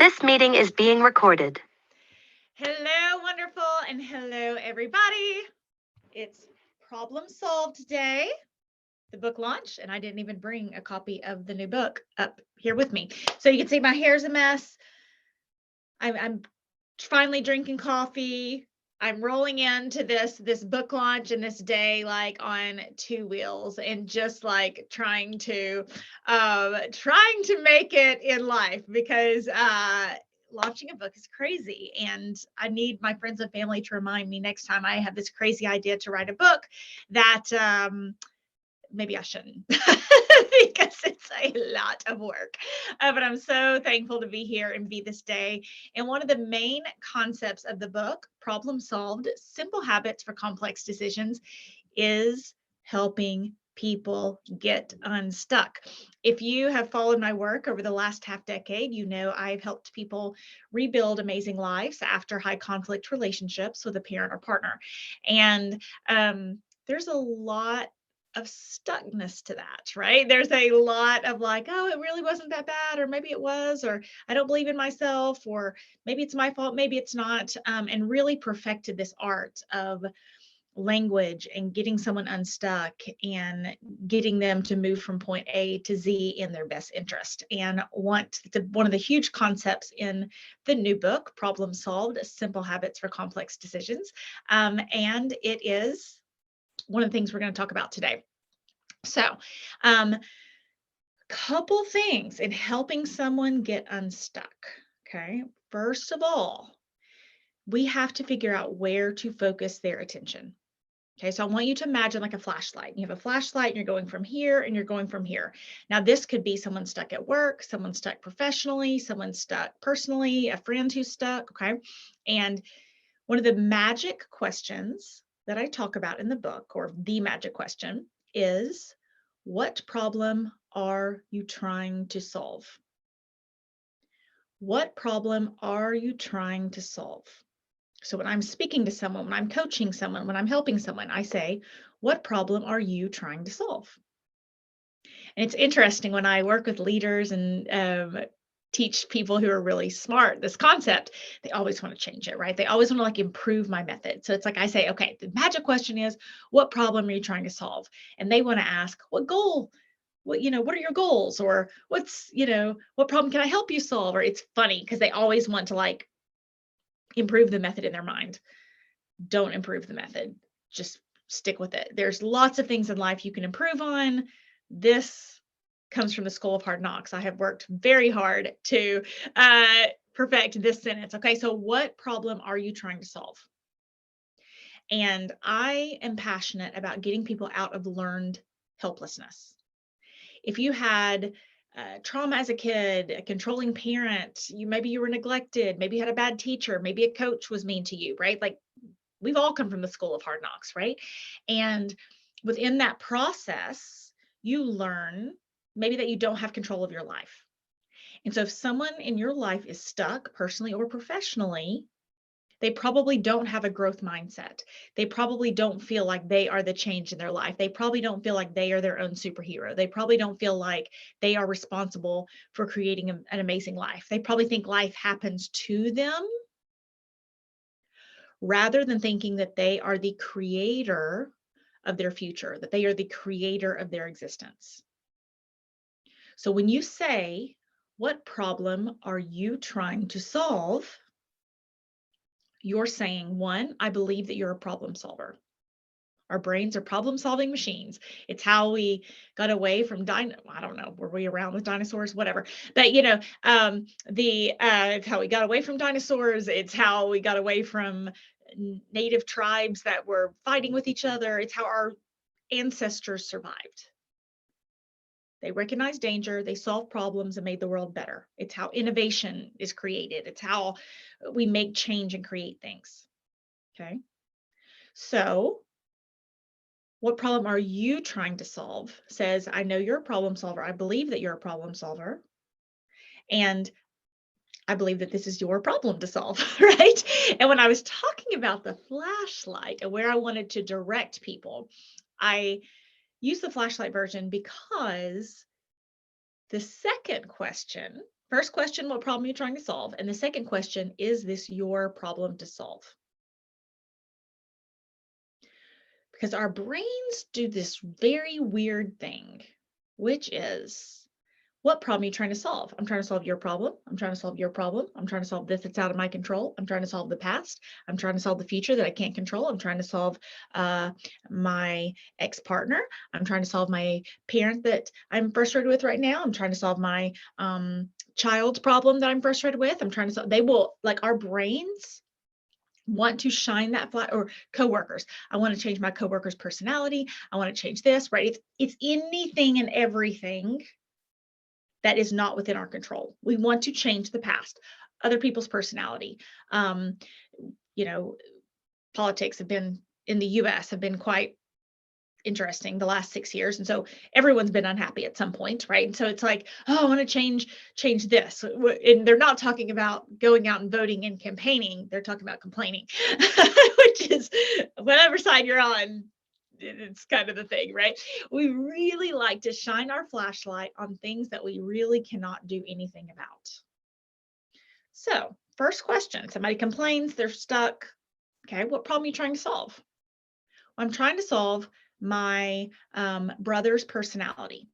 This meeting is being recorded. Hello, wonderful, and hello, everybody. It's Problem Solved Day, the book launch, and I didn't even bring a copy of the new book up here with me. So you can see my hair's a mess. I'm finally drinking coffee. I'm rolling into this book launch and this day like on two wheels and just like trying to make it in life because launching a book is crazy, and I need my friends and family to remind me next time I have this crazy idea to write a book that maybe I shouldn't because it's a lot of work. But I'm so thankful to be here and be this day. And one of the main concepts of the book, Problem Solved, Simple Habits for Complex Decisions, is helping people get unstuck. If you have followed my work over the last half decade, you know I've helped people rebuild amazing lives after high conflict relationships with a parent or partner. And there's a lot of stuckness to that, right? There's a lot of like, oh, it really wasn't that bad, or maybe it was, or I don't believe in myself, or maybe it's my fault, maybe it's not, and really perfected this art of language and getting someone unstuck and getting them to move from point A to Z in their best interest. And one of the huge concepts in the new book, Problem Solved, Simple Habits for Complex Decisions. And it is one of the things we're going to talk about today. So, couple things in helping someone get unstuck. Okay. First of all, we have to figure out where to focus their attention. Okay, so I want you to imagine like a flashlight. You have a flashlight and you're going from here and you're going from here. Now, this could be someone stuck at work, someone stuck professionally, someone stuck personally, a friend who's stuck. Okay. And one of the magic questions that I talk about in the book, or the magic question, is what problem are you trying to solve? What problem are you trying to solve? So when I'm speaking to someone, when I'm coaching someone, when I'm helping someone, I say, what problem are you trying to solve? And it's interesting when I work with leaders and teach people who are really smart this concept, they always want to change it, right? They always want to like improve my method. So it's like I say, okay, the magic question is, what problem are you trying to solve? And they want to ask, what goal? What are your goals? Or what problem can I help you solve? Or it's funny because they always want to like improve the method in their mind. Don't improve the method. Just stick with it. There's lots of things in life you can improve on. This comes from the School of Hard Knocks. I have worked very hard to perfect this sentence. Okay, so what problem are you trying to solve? And I am passionate about getting people out of learned helplessness. If you had trauma as a kid, a controlling parent, maybe you were neglected, maybe you had a bad teacher, maybe a coach was mean to you, right? Like we've all come from the School of Hard Knocks, right? And within that process, you learn maybe that you don't have control of your life. And so if someone in your life is stuck personally or professionally, they probably don't have a growth mindset. They probably don't feel like they are the change in their life. They probably don't feel like they are their own superhero. They probably don't feel like they are responsible for creating an amazing life. They probably think life happens to them rather than thinking that they are the creator of their future, that they are the creator of their existence. So when you say, what problem are you trying to solve? You're saying, one, I believe that you're a problem solver. Our brains are problem-solving machines. It's how we got away from I don't know, were we around with dinosaurs? Whatever. But it's how we got away from dinosaurs. It's how we got away from native tribes that were fighting with each other. It's how our ancestors survived. They recognized danger, they solved problems, and made the world better. It's how innovation is created. It's how we make change and create things. Okay. So what problem are you trying to solve? Says, I know you're a problem solver. I believe that you're a problem solver. And I believe that this is your problem to solve, right? And when I was talking about the flashlight and where I wanted to direct people, I use the flashlight version because the second question First question, what problem are you trying to solve? And the second question, is this your problem to solve? Because our brains do this very weird thing, which is, what problem are you trying to solve? I'm trying to solve your problem. I'm trying to solve your problem. I'm trying to solve this that's out of my control. I'm trying to solve the past. I'm trying to solve the future that I can't control. I'm trying to solve my ex-partner. I'm trying to solve my parent that I'm frustrated with right now. I'm trying to solve my child's problem that I'm frustrated with. I'm trying to solve, they will, like, our brains want to shine that flag, or coworkers. I want to change my coworker's personality. I want to change this, right? It's anything and everything that is not within our control. We want to change the past, other people's personality. You know, politics have been in the US have been quite interesting the last 6 years. And so everyone's been unhappy at some point, right? And so it's like, oh, I want to change this. And they're not talking about going out and voting and campaigning. They're talking about complaining, which is whatever side you're on. It's kind of the thing, right? We really like to shine our flashlight on things that we really cannot do anything about. So, first question, somebody complains, they're stuck. Okay, what problem are you trying to solve? I'm trying to solve my brother's personality.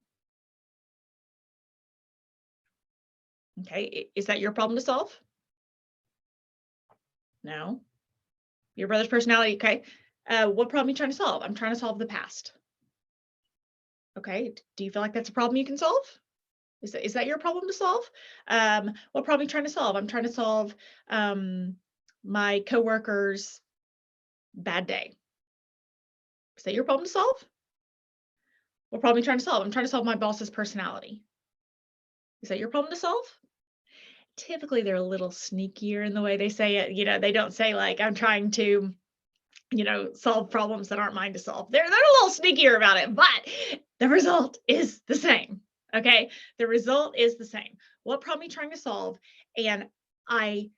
Okay, is that your problem to solve? No. Your brother's personality, okay. What problem are you trying to solve? I'm trying to solve the past. Okay, do you feel like that's a problem you can solve? Is that your problem to solve? What problem are you trying to solve? I'm trying to solve my coworker's bad day. Is that your problem to solve? What problem are you trying to solve? I'm trying to solve my boss's personality. Is that your problem to solve? Typically, they're a little sneakier in the way they say it. You know, they don't say like, I'm trying to, solve problems that aren't mine to solve. They're a little sneakier about it, but the result is the same. Okay. The result is the same. What problem are you trying to solve? And I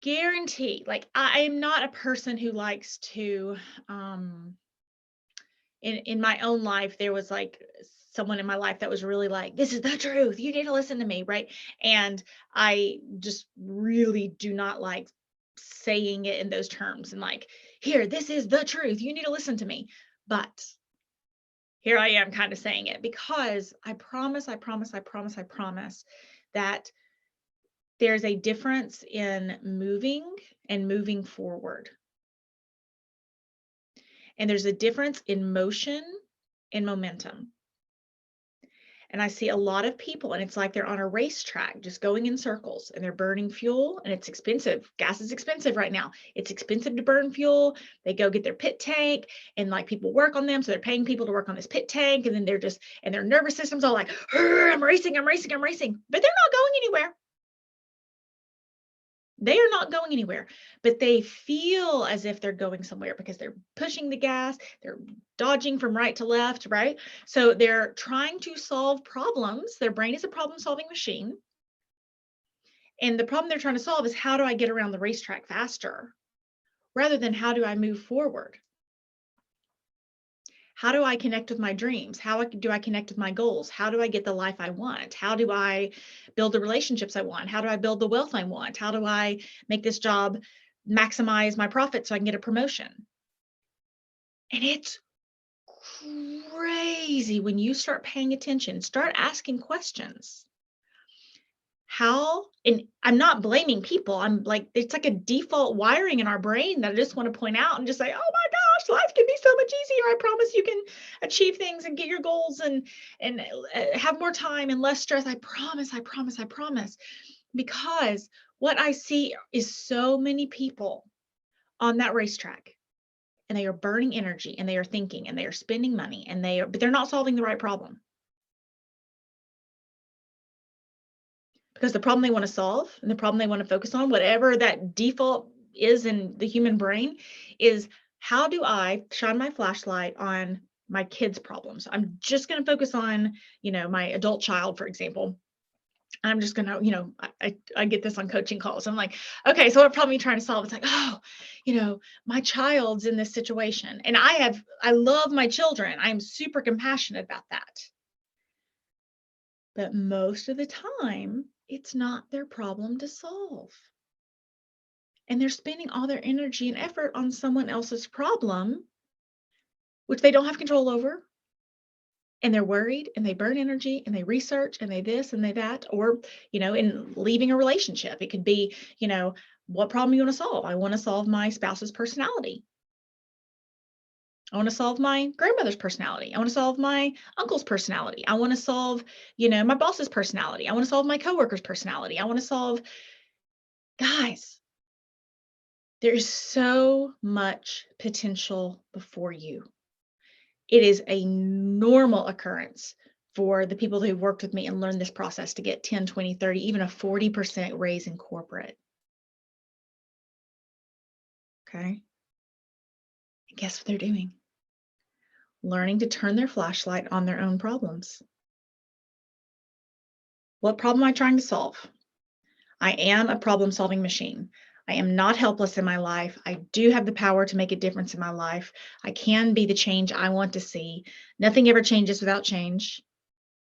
guarantee, like, I am not a person who likes to, in my own life, there was like someone in my life that was really like, this is the truth. You need to listen to me. Right. And I just really do not like saying it in those terms and like, here, this is the truth. You need to listen to me. But here I am kind of saying it because I promise that there's a difference in moving and moving forward. And there's a difference in motion and momentum. And I see a lot of people, and it's like they're on a racetrack just going in circles and they're burning fuel, and it's expensive. Gas is expensive right now. It's expensive to burn fuel. They go get their pit tank and like people work on them. So they're paying people to work on this pit tank. And then they're just, and their nervous system's all like, I'm racing. But they're not going anywhere. They are not going anywhere, but they feel as if they're going somewhere because they're pushing the gas, they're dodging from right to left, right? So they're trying to solve problems. Their brain is a problem-solving machine. And the problem they're trying to solve is, how do I get around the racetrack faster? Rather than how do I move forward? How do I connect with my dreams? How do I connect with my goals? How do I get the life I want? How do I build the relationships I want? How do I build the wealth I want? How do I make this job maximize my profit so I can get a promotion? And it's crazy when you start paying attention, start asking questions. How, and I'm not blaming people. I'm like, it's like a default wiring in our brain that I just want to point out and just say, oh my gosh, life can be so much easier. I promise you can achieve things and get your goals and have more time and less stress. I promise. Because what I see is so many people on that racetrack, and they are burning energy, and they are thinking, and they are spending money, and but they're not solving the right problem. Because the problem they want to solve and the problem they want to focus on, whatever that default is in the human brain, is, how do I shine my flashlight on my kids' problems? I'm just going to focus on, my adult child, for example. I'm just going to, I get this on coaching calls. I'm like, okay, so what problem are you trying to solve? It's like, oh, my child's in this situation. And I love my children. I'm super compassionate about that. But most of the time, it's not their problem to solve. And they're spending all their energy and effort on someone else's problem, which they don't have control over. And they're worried and they burn energy and they research and they this and they that, or, in leaving a relationship, it could be, what problem you want to solve? I want to solve my spouse's personality. I want to solve my grandmother's personality. I want to solve my uncle's personality. I want to solve, my boss's personality. I want to solve my coworker's personality. I want to solve, guys, there is so much potential before you. It is a normal occurrence for the people who worked with me and learned this process to get 10, 20, 30, even a 40% raise in corporate. Okay. And guess what they're doing? Learning to turn their flashlight on their own problems. What problem am I trying to solve? I am a problem-solving machine. I am not helpless in my life. I do have the power to make a difference in my life. I can be the change I want to see. Nothing ever changes without change.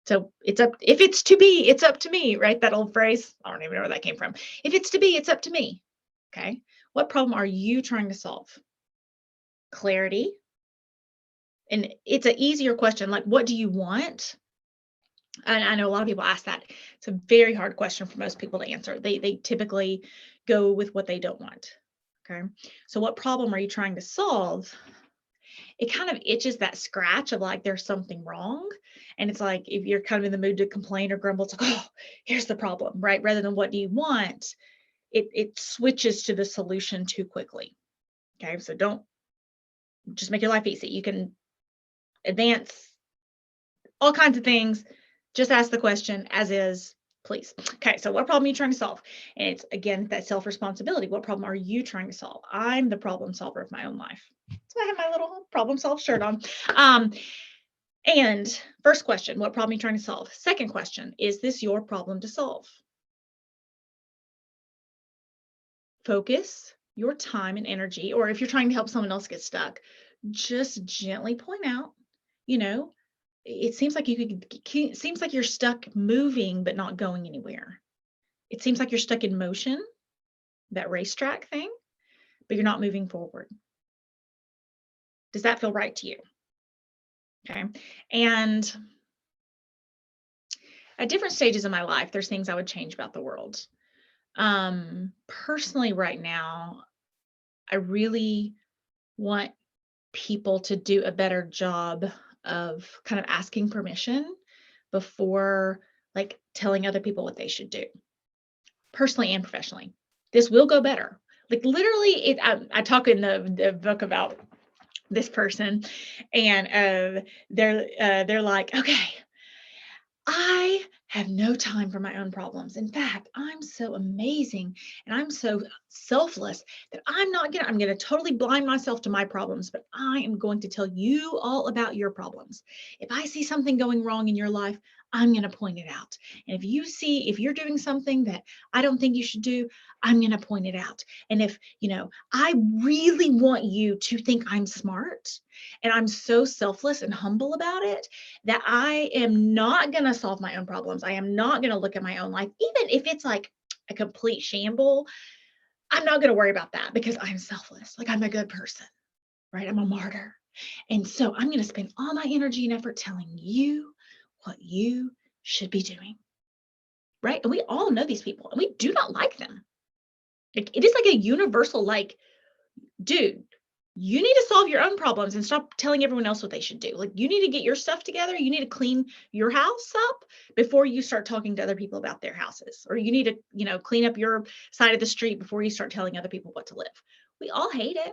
So if it's to be, it's up to me, right? That old phrase. I don't even know where that came from. If it's to be, it's up to me. Okay. What problem are you trying to solve? Clarity. And it's an easier question. Like, what do you want? And I know a lot of people ask that. It's a very hard question for most people to answer. They typically go with what they don't want. Okay. So what problem are you trying to solve? It kind of itches that scratch of like there's something wrong. And it's like if you're kind of in the mood to complain or grumble, it's like, oh, here's the problem, right? Rather than what do you want, it switches to the solution too quickly. Okay. So don't just make your life easy. You can advance all kinds of things. Just ask the question as is, please. Okay, so what problem are you trying to solve? And it's, again, that self-responsibility. What problem are you trying to solve? I'm the problem solver of my own life. So I have my little problem solve shirt on. And first question, what problem are you trying to solve? Second question, is this your problem to solve? Focus your time and energy, or if you're trying to help someone else get stuck, just gently point out, it seems like it seems like you're stuck moving but not going anywhere. It seems like you're stuck in motion, that racetrack thing, but you're not moving forward. Does that feel right to you? Okay. And at different stages of my life, there's things I would change about the world. Personally, right now, I really want people to do a better job of kind of asking permission before like telling other people what they should do, personally and professionally. This will go better. Like literally, I talk in the book about this person, and they're like, okay, I have no time for my own problems. In fact, I'm so amazing and I'm so selfless that I'm going to totally blind myself to my problems, but I am going to tell you all about your problems. If I see something going wrong in your life, I'm going to point it out. And if you're doing something that I don't think you should do, I'm going to point it out. And if, I really want you to think I'm smart and I'm so selfless and humble about it that I am not going to solve my own problems. I am not going to look at my own life, even if it's like a complete shamble. I'm not going to worry about that because I'm selfless. Like I'm a good person, right? I'm a martyr. And so I'm going to spend all my energy and effort telling you what you should be doing, right? And we all know these people and we do not like them. Like, it is like a universal, like, dude, you need to solve your own problems and stop telling everyone else what they should do. Like, you need to get your stuff together. You need to clean your house up before you start talking to other people about their houses. Or you need to, clean up your side of the street before you start telling other people what to live. We all hate it.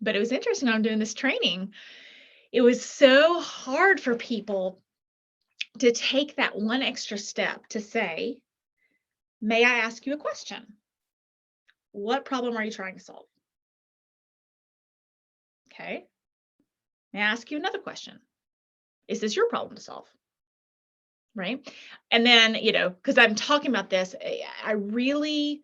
But it was interesting. I'm doing this training. It was so hard for people to take that one extra step to say, may I ask you a question? What problem are you trying to solve? Okay. May I ask you another question? Is this your problem to solve? Right. And then, because I'm talking about this, I really,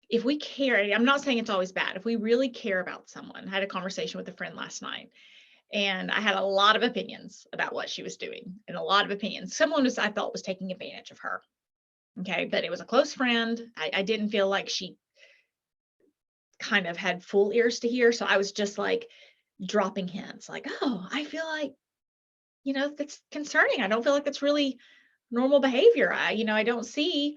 if we care, I'm not saying it's always bad. If we really care about someone, I had a conversation with a friend last night, And I had a lot of opinions about what she was doing, and a lot of opinions. Someone was, I felt, was taking advantage of her. Okay. But it was a close friend. I didn't feel like she kind of had full ears to hear. So I was just like dropping hints like, oh, I feel like, that's concerning. I don't feel like that's really normal behavior. I don't see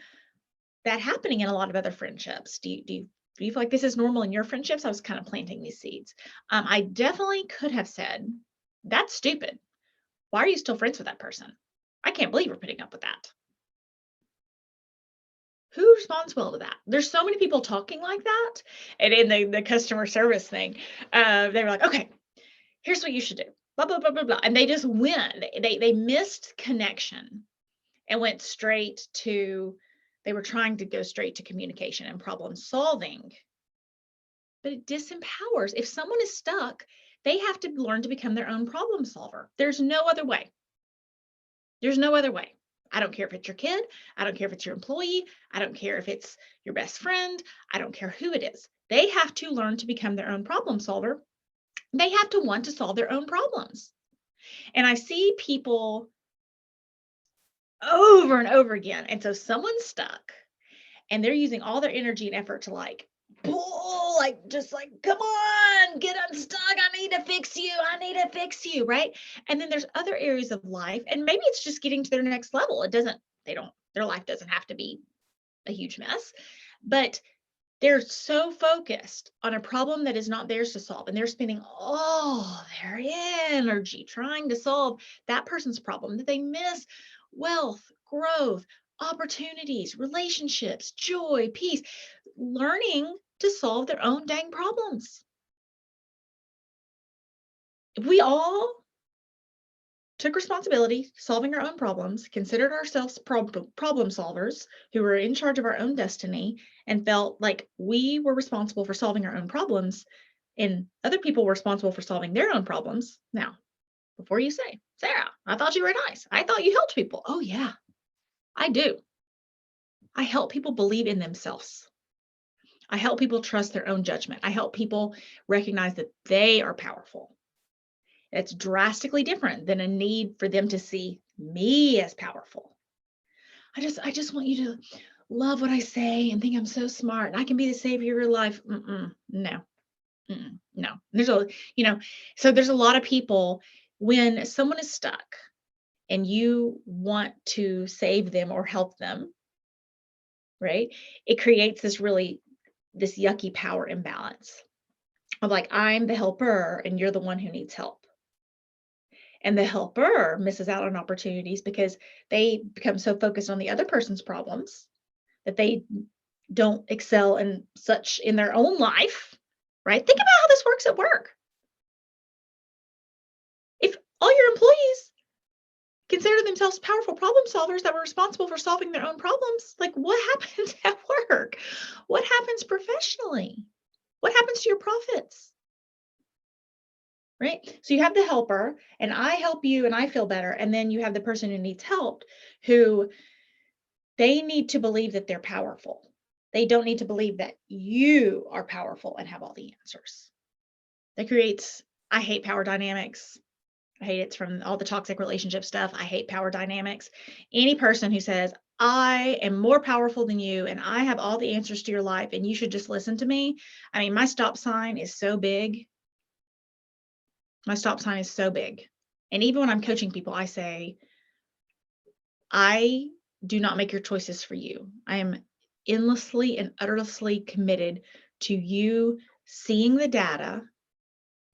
that happening in a lot of other friendships. Do you feel like this is normal in your friendships? I was kind of planting these seeds. I definitely could have said, that's stupid. Why are you still friends with that person? I can't believe you're putting up with that. Who responds well to that? There's so many people talking like that. And in the customer service thing, they were like, okay, here's what you should do. Blah, blah, blah, blah, blah. And they just went. They missed connection and went straight to, they were trying to go straight to communication and problem solving. But it disempowers. If someone is stuck, they have to learn to become their own problem solver. There's no other way. There's no other way. I don't care if it's your kid. I don't care if it's your employee. I don't care if it's your best friend. I don't care who it is. They have to learn to become their own problem solver. They have to want to solve their own problems. And I see people over and over again. And so someone's stuck and they're using all their energy and effort to like pull, like just like, come on, get unstuck. I need to fix you. I need to fix you. Right. And then there's other areas of life, and maybe it's just getting to their next level. Their life doesn't have to be a huge mess, but they're so focused on a problem that is not theirs to solve. And they're spending all their energy trying to solve that person's problem that they miss wealth, growth, opportunities, relationships, joy, peace, learning to solve their own dang problems. If we all took responsibility, solving our own problems, considered ourselves problem solvers who were in charge of our own destiny, and felt like we were responsible for solving our own problems, and other people were responsible for solving their own problems. Now, before you say, Sarah, I thought you were nice. I thought you helped people. Oh, yeah, I do. I help people believe in themselves. I help people trust their own judgment. I help people recognize that they are powerful. It's drastically different than a need for them to see me as powerful. I just want you to love what I say and think I'm so smart and I can be the savior of your life. No. No. So there's a lot of people, when someone is stuck and you want to save them or help them, right? It creates this yucky power imbalance of like, I'm the helper and you're the one who needs help. And the helper misses out on opportunities because they become so focused on the other person's problems that they don't excel in their own life, right? Think about how this works at work. If all your employees consider themselves powerful problem solvers that were responsible for solving their own problems, like what happens at work? What happens professionally? What happens to your profits? Right? So you have the helper, and I help you and I feel better. And then you have the person who needs help, who they need to believe that they're powerful. They don't need to believe that you are powerful and have all the answers. That creates, I hate power dynamics. I hate it from all the toxic relationship stuff. I hate power dynamics. Any person who says, I am more powerful than you and I have all the answers to your life and you should just listen to me. I mean, my stop sign is so big. My stop sign is so big. And even when I'm coaching people, I say, I do not make your choices for you. I am endlessly and utterly committed to you seeing the data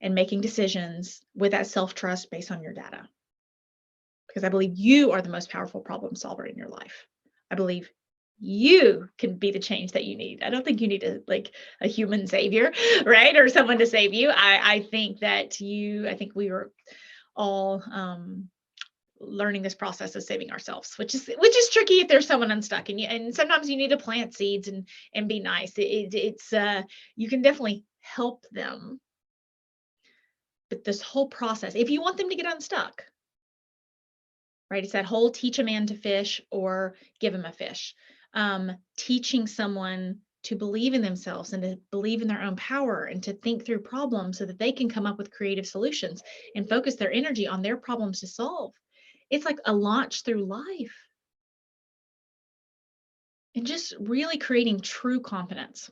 and making decisions with that self-trust based on your data. Because I believe you are the most powerful problem solver in your life. I believe you can be the change that you need. I don't think you need a human savior, right? Or someone to save you. I think we were all learning this process of saving ourselves, which is tricky if there's someone unstuck, and sometimes you need to plant seeds and be nice. It's you can definitely help them, but this whole process, if you want them to get unstuck, right? It's that whole teach a man to fish or give him a fish. Teaching someone to believe in themselves and to believe in their own power and to think through problems so that they can come up with creative solutions and focus their energy on their problems to solve. It's like a launch through life and just really creating true confidence.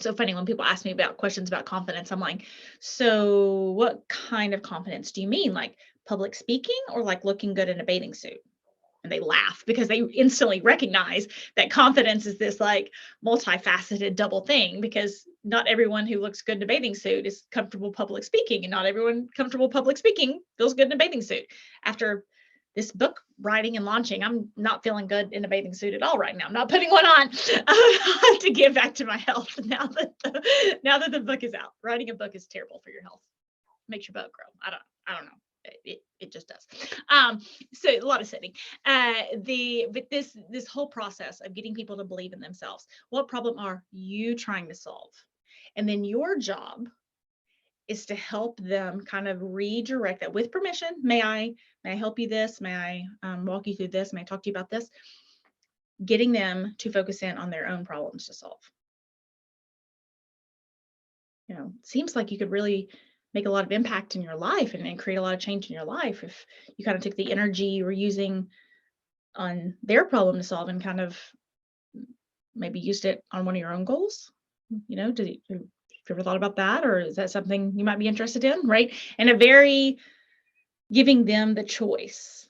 So funny when people ask me about questions about confidence, I'm like, so what kind of confidence do you mean? Like public speaking or like looking good in a bathing suit? And they laugh because they instantly recognize that confidence is this like multifaceted double thing, because not everyone who looks good in a bathing suit is comfortable public speaking, and not everyone comfortable public speaking feels good in a bathing suit. After this book writing and launching, I'm not feeling good in a bathing suit at all right now. I'm not putting one on to give back to my health now that the book is out. Writing a book is terrible for your health. Makes your butt grow. I don't know. It just does. So a lot of sitting. But this whole process of getting people to believe in themselves. What problem are you trying to solve? And then your job is to help them kind of redirect that with permission. May I help you this? May I walk you through this? May I talk to you about this? Getting them to focus in on their own problems to solve. You know, it seems like you could really make a lot of impact in your life and create a lot of change in your life if you kind of took the energy you were using on their problem to solve and kind of maybe used it on one of your own goals. You know, have you ever thought about that? Or is that something you might be interested in? Right. And giving them the choice.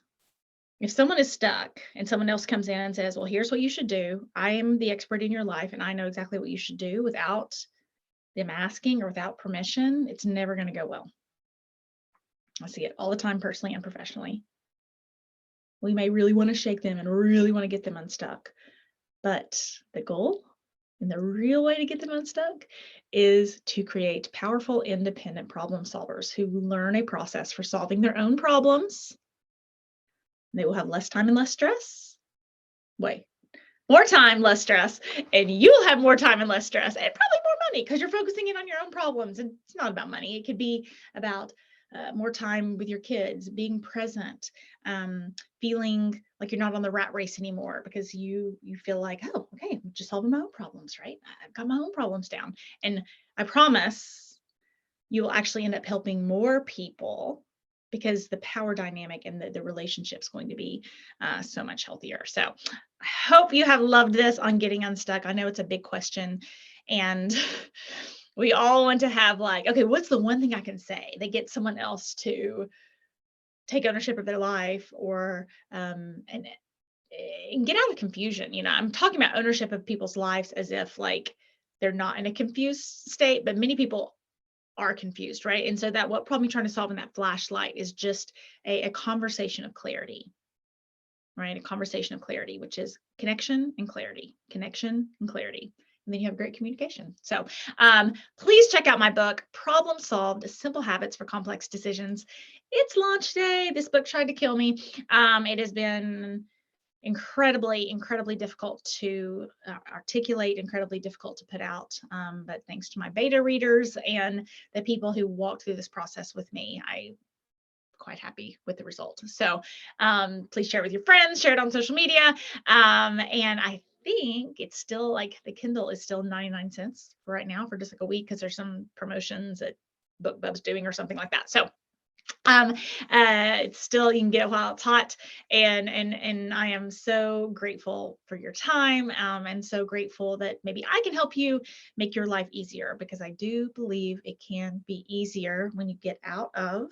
If someone is stuck and someone else comes in and says, well, here's what you should do. I am the expert in your life and I know exactly what you should do, without them asking or without permission, it's never going to go well. I see it all the time, personally and professionally. We may really want to shake them and really want to get them unstuck, but the goal and the real way to get them unstuck is to create powerful, independent problem solvers who learn a process for solving their own problems. They will have less time and less stress. More time, less stress, and you'll have more time and less stress, and probably more money because you're focusing in on your own problems. And it's not about money. It could be about more time with your kids, being present, feeling like you're not on the rat race anymore because you feel like, oh, okay, I'm just solving my own problems, right? I've got my own problems down. And I promise you will actually end up helping more people, because the power dynamic and the relationship is going to be so much healthier. So I hope you have loved this on getting unstuck. I know it's a big question, and we all want to have like, okay, what's the one thing I can say that gets someone else to take ownership of their life, or and get out of confusion. You know, I'm talking about ownership of people's lives as if like they're not in a confused state, but many people are confused, right? And so that what problem you're trying to solve in that flashlight is just a conversation of clarity, right? A conversation of clarity, which is connection and clarity, connection and clarity. And then you have great communication. So please check out my book, Problem Solved, Simple Habits for Complex Decisions. It's launch day. This book tried to kill me. It has been incredibly difficult to articulate, incredibly difficult to put out. But thanks to my beta readers and the people who walked through this process with me, I'm quite happy with the result. So please share it with your friends, share it on social media. And I think it's still like the Kindle is still 99 cents for right now for just like a week, because there's some promotions that BookBub's doing or something like that. So it's still, you can get it while it's hot, and I am so grateful for your time, and so grateful that maybe I can help you make your life easier, because I do believe it can be easier when you get out of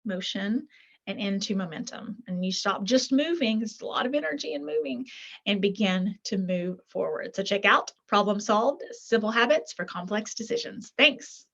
motion and into momentum, and you stop just moving. There's a lot of energy in moving, and begin to move forward. So check out Problem Solved, Simple Habits for Complex Decisions. Thanks.